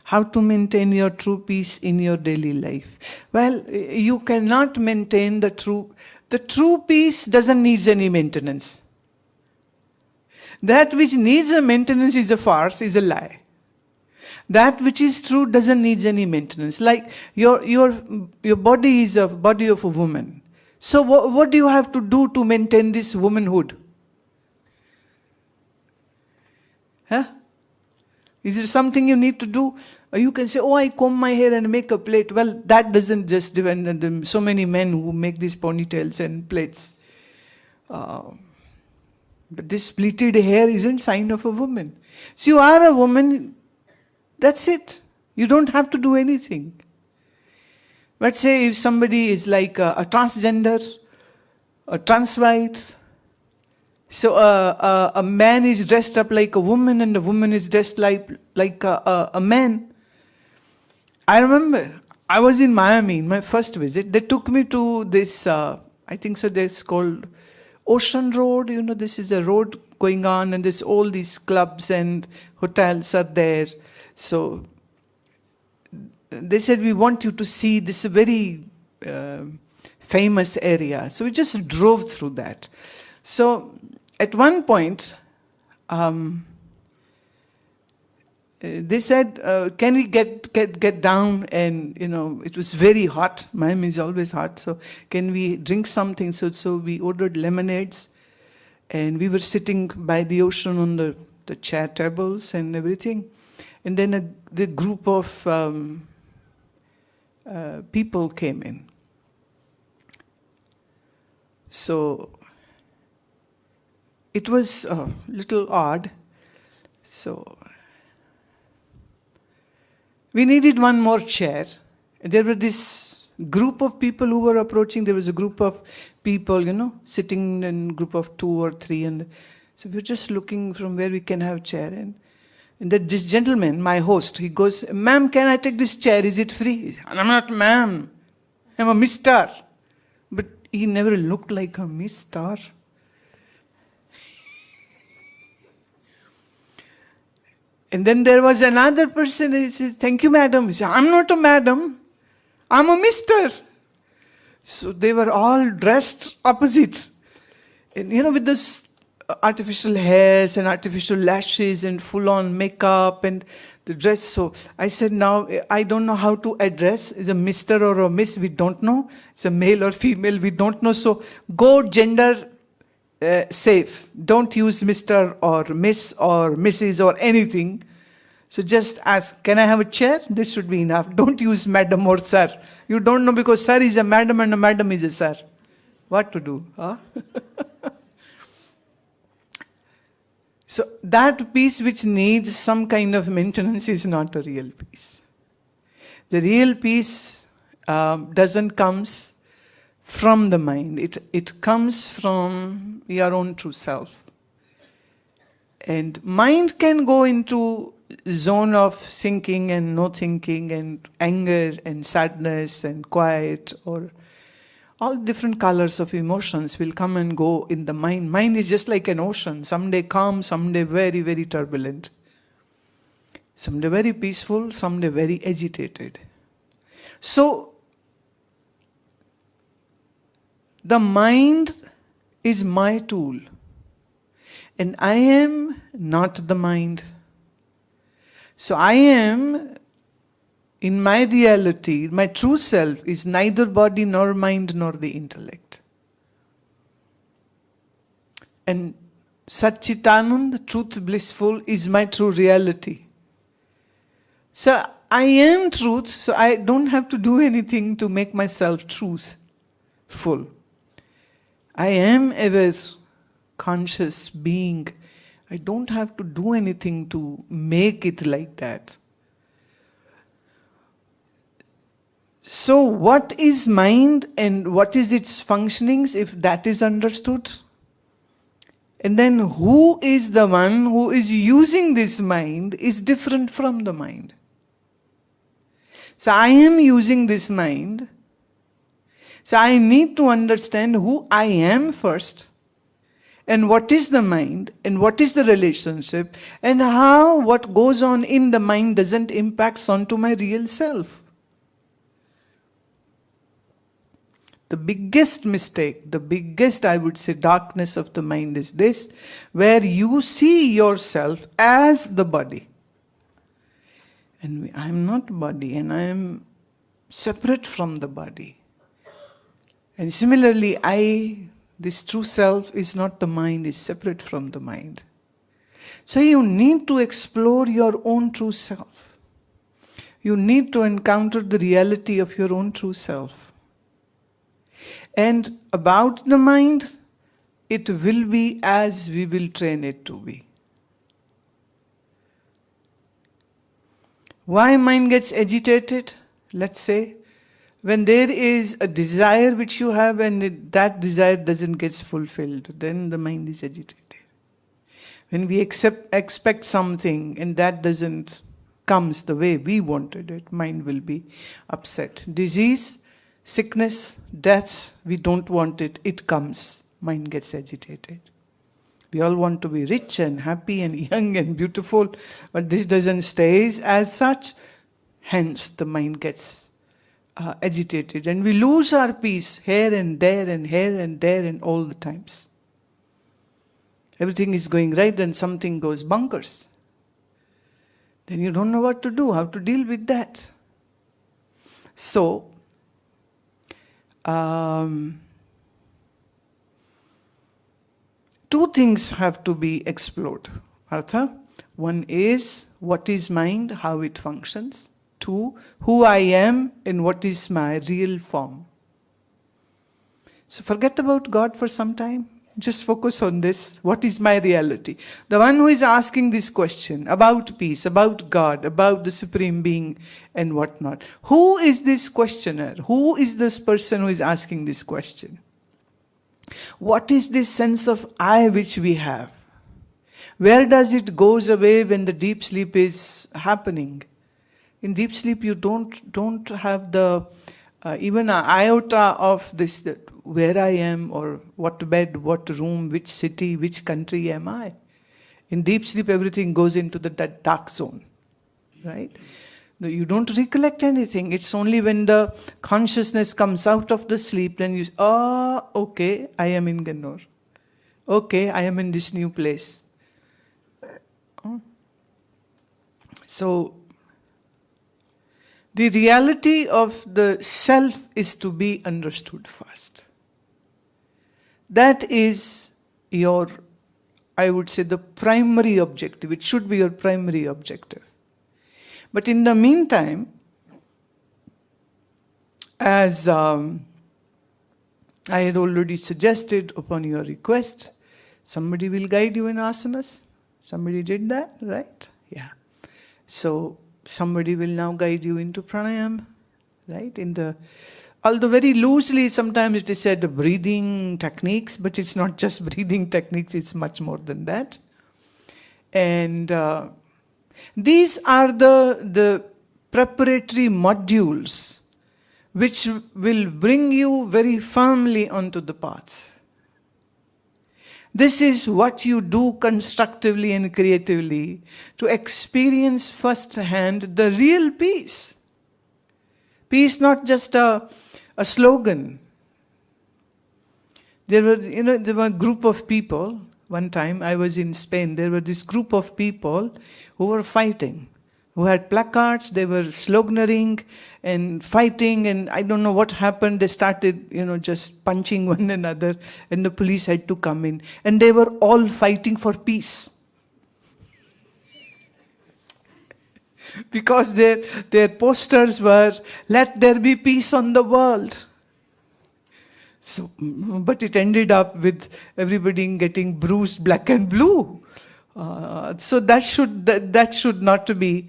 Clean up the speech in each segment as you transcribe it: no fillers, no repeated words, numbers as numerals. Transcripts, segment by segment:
How to maintain your true peace in your daily life? Well, you cannot maintain the true peace doesn't need any maintenance. That which needs a maintenance is a farce, is a lie. That which is true doesn't need any maintenance. Like your body is a body of a woman. So what do you have to do to maintain this womanhood? Huh? Is there something you need to do? Or you can say, oh, I comb my hair and make a plait. Well, that doesn't just depend on them. So many men who make these ponytails and plaits. But this pleated hair isn't sign of a woman. So you are a woman, that's it. You don't have to do anything. Let's say if somebody is like a transgender, a transvite, so a man is dressed up like a woman and a woman is dressed like a man. I remember I was in Miami in my first visit. They took me to this, I think so it's called Ocean Road. You know, this is a road going on and there's all these clubs and hotels are there. So they said, we want you to see this very famous area. So we just drove through that. So at one point, they said, can we get down? And, you know, it was very hot. Miami is always hot. So can we drink something? So we ordered lemonades. And we were sitting by the ocean on the chair tables and everything. And then the group of people came in. So it was a little odd. So we needed one more chair. There were this group of people who were approaching. There was a group of people, you know, sitting in a group of 2 or 3. And so we were just looking from where we can have a chair. And this gentleman, my host, he goes, ma'am, can I take this chair? Is it free? And I'm not ma'am. I'm a mister. But he never looked like a mister. And then there was another person, he says, thank you, madam. He said, I'm not a madam, I'm a mister. So they were all dressed opposites. And you know, with this artificial hairs and artificial lashes and full-on makeup and the dress. So I said, now, I don't know how to address. Is a mister or a miss? We don't know. It's a male or female? We don't know. So go gender safe. Don't use Mr. or Miss or Mrs. or anything. So just ask, can I have a chair? This should be enough. Don't use madam or sir. You don't know because sir is a madam and a madam is a sir. What to do? Huh? So that peace which needs some kind of maintenance is not a real peace. The real peace doesn't come from the mind. It comes from your own true self. And mind can go into zone of thinking and no thinking and anger and sadness and quiet, or all different colors of emotions will come and go in the mind. Mind is just like an ocean. Someday calm, someday very, very turbulent. Someday very peaceful, someday very agitated. So the mind is my tool. And I am not the mind. So I am, in my reality, my true self is neither body nor mind nor the intellect. And Satchitanand, truth blissful, is my true reality. So I am truth, so I don't have to do anything to make myself truthful. I am ever conscious being. I don't have to do anything to make it like that. So what is mind and what is its functionings, if that is understood? And then who is the one who is using this mind is different from the mind. So I am using this mind. So I need to understand who I am first. and what is the mind, and what is the relationship, and how what goes on in the mind doesn't impact onto my real self. The biggest mistake, the biggest, I would say, darkness of the mind is this, where you see yourself as the body. And I am not body, and I am separate from the body. And similarly, this true self is not the mind, is separate from the mind. So you need to explore your own true self. You need to encounter the reality of your own true self. And about the mind, it will be as we will train it to be. Why mind gets agitated? Let's say, when there is a desire which you have and that desire doesn't get fulfilled, then the mind is agitated. When we expect something and that doesn't comes the way we wanted it, mind will be upset. Disease, sickness, death, we don't want it, it comes, mind gets agitated. We all want to be rich and happy and young and beautiful, but this doesn't stay as such. Hence, the mind gets agitated, and we lose our peace here and there and here and there and all the times. Everything is going right, then something goes bonkers. Then you don't know what to do, how to deal with that. So, two things have to be explored, Artha. One is, what is mind, how it functions. Two, who I am and what is my real form. So forget about God for some time. Just focus on this. What is my reality? The one who is asking this question about peace, about God, about the Supreme Being and whatnot. Who is this questioner? Who is this person who is asking this question? What is this sense of I which we have? Where does it goes away when the deep sleep is happening? In deep sleep, you don't have the even an iota of this, that where I am, or what bed, what room, which city, which country am I. In deep sleep, everything goes into that dark zone, right? No, you don't recollect anything. It's only when the consciousness comes out of the sleep, then you, okay, I am in Gannor. Okay, I am in this new place. So, the reality of the self is to be understood first. That is your, I would say, the primary objective. It should be your primary objective. But in the meantime, as I had already suggested upon your request, somebody will guide you in asanas. Somebody did that, right? Yeah. So, somebody will now guide you into pranayama, right? Although very loosely, sometimes it is said breathing techniques, but it's not just breathing techniques, it's much more than that. And these are the preparatory modules which will bring you very firmly onto the path. This is what you do constructively and creatively to experience firsthand the real peace. Peace, not just a slogan. There were a group of people. One time I was in Spain. There were this group of people who were fighting, who had placards. They were sloganeering and fighting, and I don't know what happened. They started, just punching one another, and the police had to come in. And they were all fighting for peace. Because their posters were, "Let there be peace on the world." So, but it ended up with everybody getting bruised black and blue. So that should not be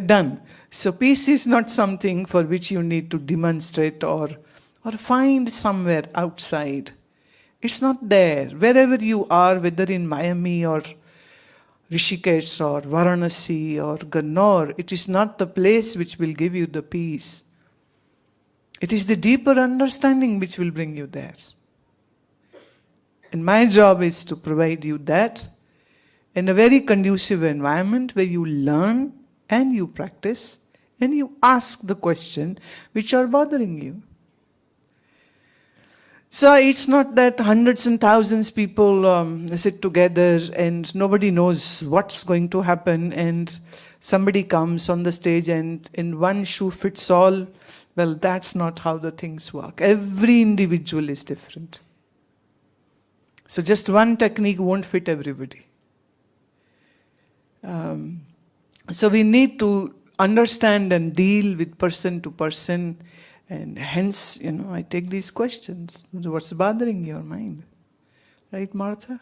done. So peace is not something for which you need to demonstrate or find somewhere outside. It's not there. Wherever you are, whether in Miami or Rishikesh or Varanasi or Gannor, it is not the place which will give you the peace. It is the deeper understanding which will bring you there. And my job is to provide you that in a very conducive environment where you learn and you practice and you ask the question which are bothering you. So it's not that hundreds and thousands people sit together and nobody knows what's going to happen, and somebody comes on the stage and in one shoe fits all. Well, that's not how the things work. Every individual is different. So just one technique won't fit everybody. So we need to understand and deal with person to person. And hence, I take these questions. What's bothering your mind? Right, Martha?